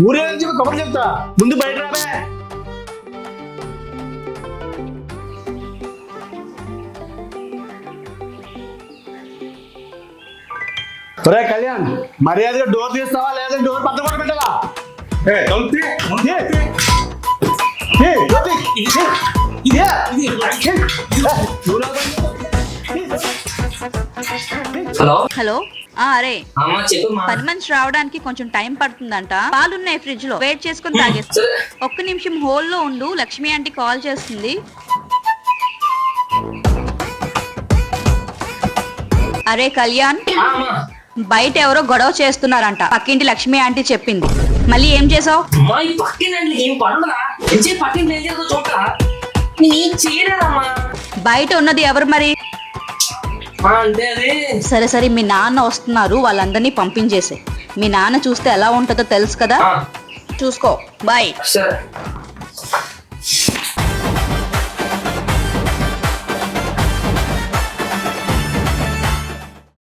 ఊరే నుంచి కబుర్లు చెప్తా ముందు బయట రాబే. ఒరే కళ్యాణ్, మర్యాదగా డోర్ తీస్తావా లేదా డోర్ పక్కన కూడా పెట్టవా? హలో హలో అరే అమ్మా చెప్పమ్మా. 10 మంది రావడానికి కొంచెం టైం పడుతుందంట. పాలున్నాయి ఫ్రిడ్జ్ లో, వెయిట్ చేసుకుని తాగేస్తా. సరే. ఒక్క నిమిషం హోల్ లో ఉండు, లక్ష్మి ఆంటీ కాల్ చేస్తుంది. అరే కళ్యాణ్, అమ్మా బయట ఎవరో గొడవ చేస్తున్నారంట, పక్కింటి లక్ష్మి ఆంటీ చెప్పింది. మళ్ళీ ఏం చేసావు? అమ్మా ఈ పక్కినండి ఏం పనురా? ఎంచే పక్కింటి ఏం చేస్తా చూడరా? నేను చేయలేదమ్మా. బయట ఉన్నది ఎవరు మరి? అంటే అది సరే సరే, మీ నాన్న వస్తున్నారు, వాళ్ళందరినీ పంపించేసే. మీ నాన్న చూస్తే ఎలా ఉంటుందో తెలుసు కదా, ఆ, చూసుకో. బాయ్. సరే